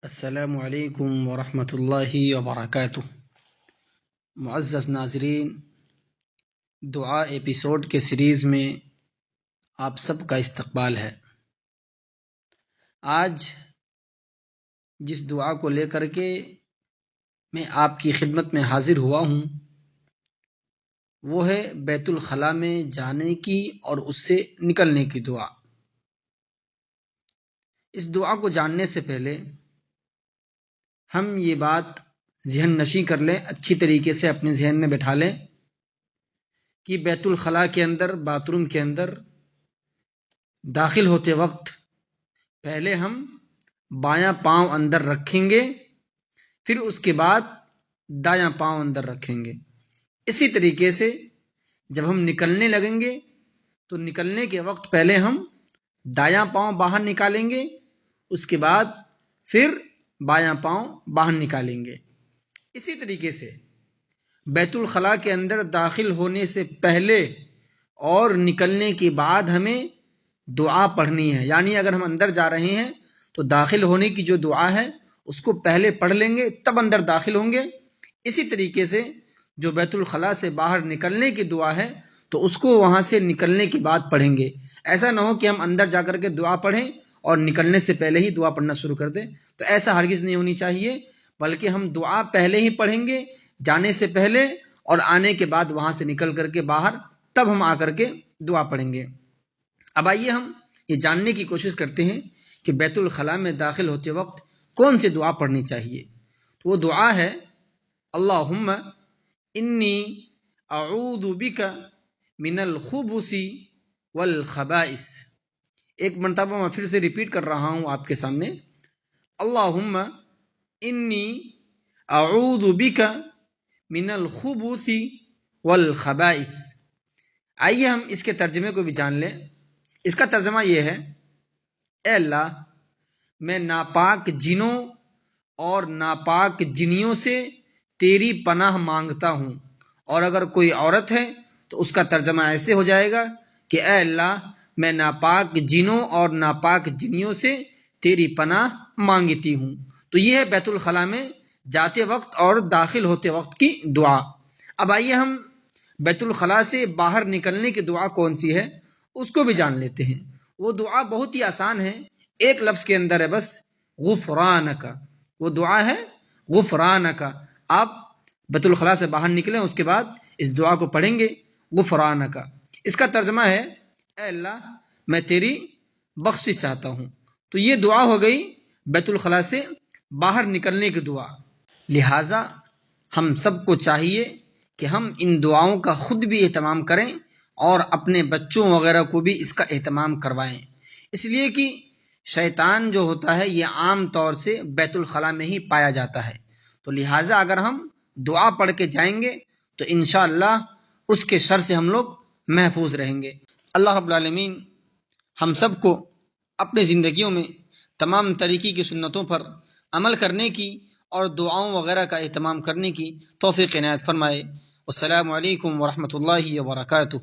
السلام علیکم ورحمۃ اللہ وبرکاتہ۔ معزز ناظرین، دعا ایپیسوڈ کے سیریز میں آپ سب کا استقبال ہے۔ آج جس دعا کو لے کر کے میں آپ کی خدمت میں حاضر ہوا ہوں وہ ہے بیت الخلاء میں جانے کی اور اس سے نکلنے کی دعا۔ اس دعا کو جاننے سے پہلے ہم یہ بات ذہن نشیں کر لیں، اچھی طریقے سے اپنے ذہن میں بٹھا لیں کہ بیت الخلاء کے اندر، باتھ روم کے اندر داخل ہوتے وقت پہلے ہم بایاں پاؤں اندر رکھیں گے، پھر اس کے بعد دایاں پاؤں اندر رکھیں گے۔ اسی طریقے سے جب ہم نکلنے لگیں گے تو نکلنے کے وقت پہلے ہم دایاں پاؤں باہر نکالیں گے، اس کے بعد پھر بایاں پاؤں باہر نکالیں گے۔ اسی طریقے سے بیت الخلاء کے اندر داخل ہونے سے پہلے اور نکلنے کے بعد ہمیں دعا پڑھنی ہے، یعنی اگر ہم اندر جا رہے ہیں تو داخل ہونے کی جو دعا ہے اس کو پہلے پڑھ لیں گے، تب اندر داخل ہوں گے۔ اسی طریقے سے جو بیت الخلاء سے باہر نکلنے کی دعا ہے تو اس کو وہاں سے نکلنے کے بعد پڑھیں گے۔ ایسا نہ ہو کہ ہم اندر جا کر کے دعا پڑھیں اور نکلنے سے پہلے ہی دعا پڑھنا شروع کر دیں، تو ایسا ہرگز نہیں ہونی چاہیے، بلکہ ہم دعا پہلے ہی پڑھیں گے جانے سے پہلے، اور آنے کے بعد وہاں سے نکل کر کے باہر تب ہم آ کر کے دعا پڑھیں گے۔ اب آئیے ہم یہ جاننے کی کوشش کرتے ہیں کہ بیت الخلاء میں داخل ہوتے وقت کون سی دعا پڑھنی چاہیے۔ تو وہ دعا ہے اللہم انی اعوذ بک من الخبث والخبائث۔ ایک مرتبہ میں پھر سے ریپیٹ کر رہا ہوں آپ کے سامنے، اللہم انی اعوذ بک من الخبث والخبائث۔ آئیے ہم اس کے ترجمے کو بھی جان لیں۔ اس کا ترجمہ یہ ہے، اے اللہ میں ناپاک جنوں اور ناپاک جنیوں سے تیری پناہ مانگتا ہوں، اور اگر کوئی عورت ہے تو اس کا ترجمہ ایسے ہو جائے گا کہ اے اللہ میں ناپاک جنوں اور ناپاک جنیوں سے تیری پناہ مانگتی ہوں۔ تو یہ ہے بیت الخلاء میں جاتے وقت اور داخل ہوتے وقت کی دعا۔ اب آئیے ہم بیت الخلاء سے باہر نکلنے کی دعا کون سی ہے اس کو بھی جان لیتے ہیں۔ وہ دعا بہت ہی آسان ہے، ایک لفظ کے اندر ہے بس، غفرانک۔ وہ دعا ہے غفرانک۔ آپ بیت الخلاء سے باہر نکلیں، اس کے بعد اس دعا کو پڑھیں گے، غفرانک۔ اس کا ترجمہ ہے اے اللہ میں تیری بخشش چاہتا ہوں۔ تو یہ دعا ہو گئی بیت الخلاء سے باہر نکلنے کی دعا۔ لہٰذا ہم سب کو چاہیے کہ ہم ان دعاؤں کا خود بھی اہتمام کریں اور اپنے بچوں وغیرہ کو بھی اس کا اہتمام کروائیں، اس لیے کہ شیطان جو ہوتا ہے یہ عام طور سے بیت الخلاء میں ہی پایا جاتا ہے۔ تو لہٰذا اگر ہم دعا پڑھ کے جائیں گے تو انشاءاللہ اس کے شر سے ہم لوگ محفوظ رہیں گے۔ اللہ رب العالمین ہم سب کو اپنی زندگیوں میں تمام طریقے کی سنتوں پر عمل کرنے کی اور دعاؤں وغیرہ کا اہتمام کرنے کی توفیق عنایت فرمائے۔ السلام علیکم ورحمۃ اللہ وبرکاتہ۔